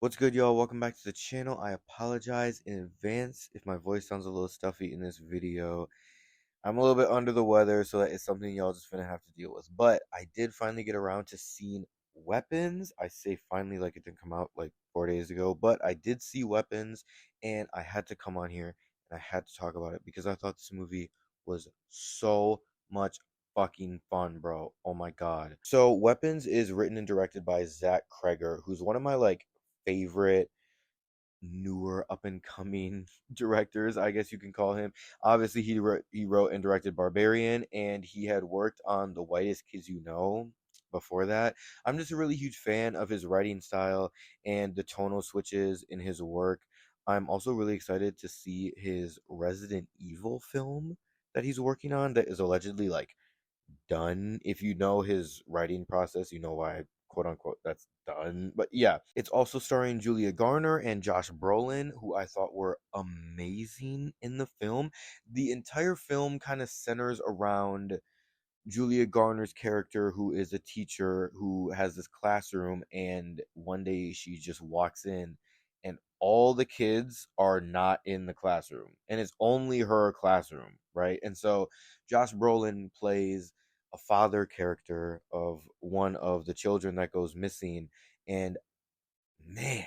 What's good, y'all? Welcome back to the channel. I apologize in advance if my voice sounds a little stuffy in this video. I'm a little bit under the weather, so that is something y'all just gonna have to deal with. But I did finally get around to seeing Weapons. I say finally like it didn't come out like 4 days ago, but I did see Weapons, and I had to come on here and I had to talk about it because I thought this movie was so much fucking fun, bro. Oh my god. So Weapons is written and directed by Zach Kreger, who's one of my favorite newer up and coming directors, I guess you can call him. Obviously, he wrote and directed Barbarian, and he had worked on The Whitest Kids You Know before that. I'm just a really huge fan of his writing style and the tonal switches in his work. I'm also really excited to see his Resident Evil film that he's working on that is allegedly done. If you know his writing process, you know why quote unquote that's done. But yeah, it's also starring Julia Garner and Josh Brolin, who I thought were amazing in the film. The entire film kind of centers around Julia Garner's character, who is a teacher who has this classroom, and one day she just walks in, and all the kids are not in the classroom, and it's only her classroom, right? And so Josh Brolin plays a father character of one of the children that goes missing, and man,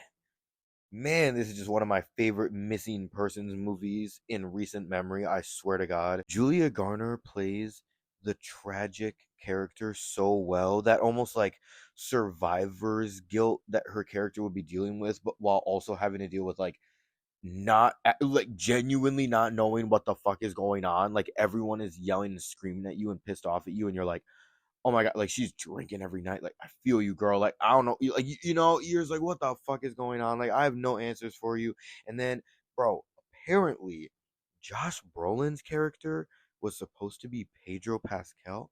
man, this is just one of my favorite missing persons movies in recent memory. I swear to God. Julia Garner plays the tragic character so well that almost like survivor's guilt that her character would be dealing with, but while also having to deal with not genuinely not knowing what the fuck is going on. Like everyone is yelling and screaming at you and pissed off at you, and you're like, oh my god, like she's drinking every night. Like I feel you, girl. Like I don't know, you're just like, what the fuck is going on? Like I have no answers for you. And then, bro, apparently, Josh Brolin's character was supposed to be Pedro Pascal.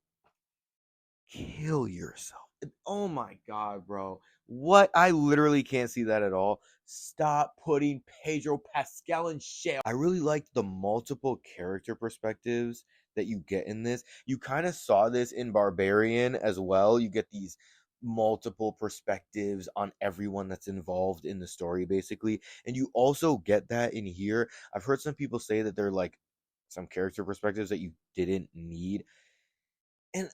Kill yourself. Oh my god, bro. What? I literally can't see that at all. Stop putting Pedro Pascal in shit. I really liked the multiple character perspectives that you get in this. You kind of saw this in Barbarian as well. You get these multiple perspectives on everyone that's involved in the story, basically. And you also get that in here. I've heard some people say that they're some character perspectives that you didn't need, and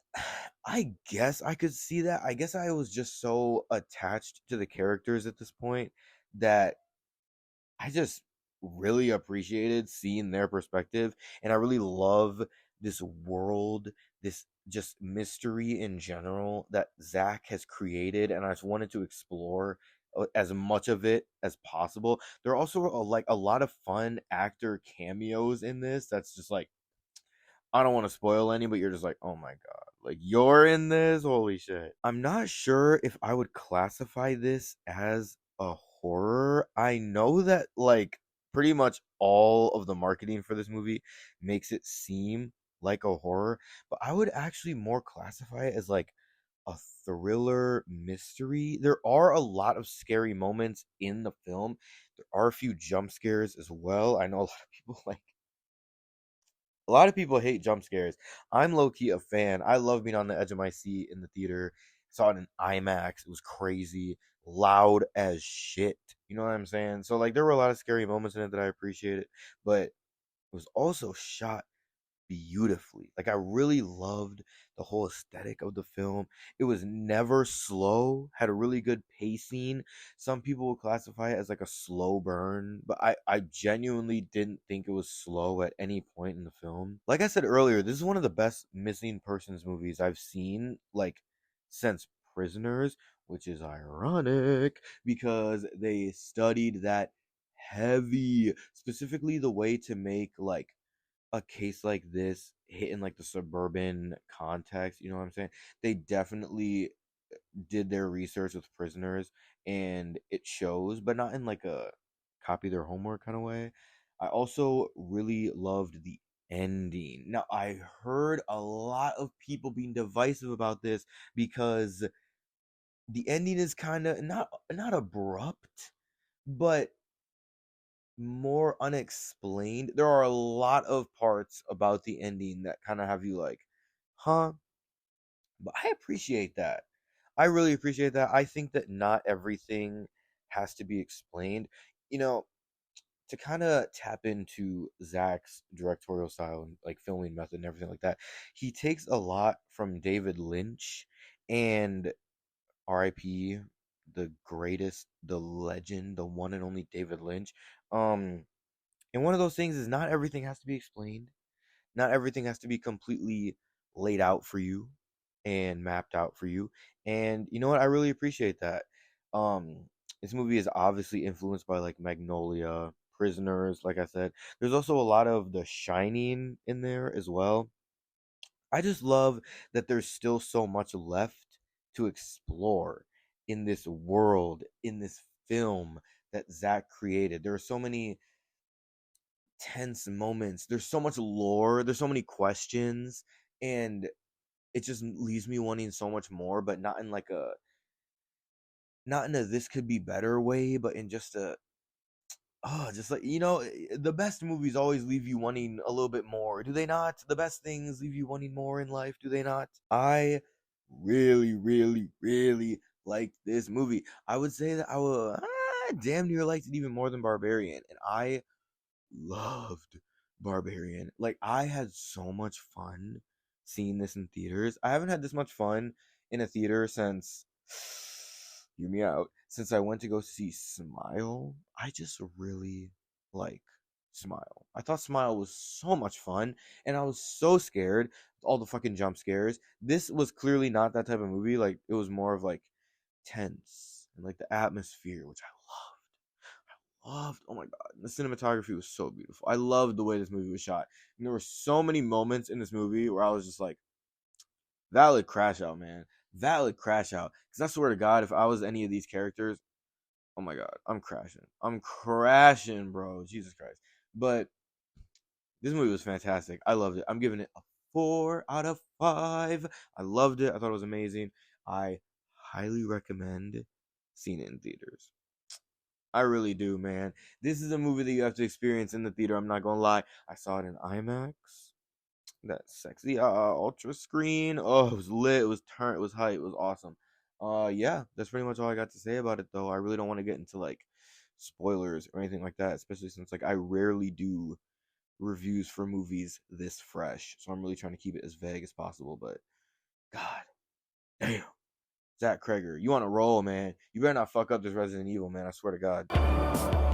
I guess I could see that. I guess I was just so attached to the characters at this point that I just really appreciated seeing their perspective. And I really love this world, this just mystery in general that Zach has created. And I just wanted to explore as much of it as possible. There are also a lot of fun actor cameos in this. That's just I don't want to spoil any, but you're just like, oh my god, like you're in this, holy shit. I'm not sure if I would classify this as a horror. I know that pretty much all of the marketing for this movie makes it seem like a horror, but I would actually more classify it as a thriller mystery. There are a lot of scary moments in the film. There are a few jump scares as well. I know a lot of people a lot of people hate jump scares. I'm low key a fan. I love being on the edge of my seat in the theater. Saw it in IMAX. It was crazy, loud as shit. You know what I'm saying? So there were a lot of scary moments in it that I appreciated, but it was also shot beautifully. I really loved the whole aesthetic of the film. It was never slow, had a really good pacing. Some people would classify it as a slow burn, but I genuinely didn't think it was slow at any point in the film. Like I said earlier, this is one of the best missing persons movies I've seen since Prisoners, which is ironic because they studied that heavy, specifically the way to make a case like this hit in the suburban context. You know what I'm saying? They definitely did their research with Prisoners, and it shows, but not in a copy their homework kind of way. I also really loved the ending. Now I heard a lot of people being divisive about this because the ending is kind of not abrupt, but more unexplained. There are a lot of parts about the ending that kind of have you huh? But I appreciate that. I really appreciate that. I think that not everything has to be explained. You know, to kind of tap into Zach's directorial style and like filming method and everything like that, he takes a lot from David Lynch and RIP, the greatest, the legend, the one and only David Lynch. Um, and one of those things is not everything has to be explained. Not everything has to be completely laid out for you and mapped out for you. And you know what? I really appreciate that. Um, this movie is obviously influenced by like Magnolia, Prisoners, like I said. There's also a lot of The Shining in there as well. I just love that there's still so much left to explore in this world, in this film that Zach created. There are so many tense moments. There's so much lore. There's so many questions, and it just leaves me wanting so much more. But not in like a not in a this could be better way, but in just a just like the best movies always leave you wanting a little bit more, do they not? The best things leave you wanting more in life, do they not? I really, really, really liked this movie. I would say that I would damn near liked it even more than Barbarian, and I loved Barbarian. Like I had so much fun seeing this in theaters. I haven't had this much fun in a theater since hear me out. Since I went to go see Smile, I just really like Smile. I thought Smile was so much fun, and I was so scared. All the fucking jump scares. This was clearly not that type of movie. Like it was more of like tense and like the atmosphere, which I loved. Oh my god, the cinematography was so beautiful. I loved the way this movie was shot. And there were so many moments in this movie where I was just like, valid crash out, man. Valid crash out. Because I swear to God, if I was any of these characters, oh my god, I'm crashing. I'm crashing, bro. Jesus Christ. But this movie was fantastic. I loved it. I'm giving it a 4 out of 5. I loved it. I thought it was amazing. I highly recommend seeing it in theaters. I really do, man. This is a movie that you have to experience in the theater. I'm not gonna lie. I saw it in IMAX. That sexy ultra screen. Oh, it was lit. It was turned. It was hype. It was awesome. Yeah, that's pretty much all I got to say about it, though. I really don't want to get into like spoilers or anything like that, especially since like I rarely do reviews for movies this fresh. So I'm really trying to keep it as vague as possible. But God damn, Zach Kreger, you on a roll, man. You better not fuck up this Resident Evil, man. I swear to God.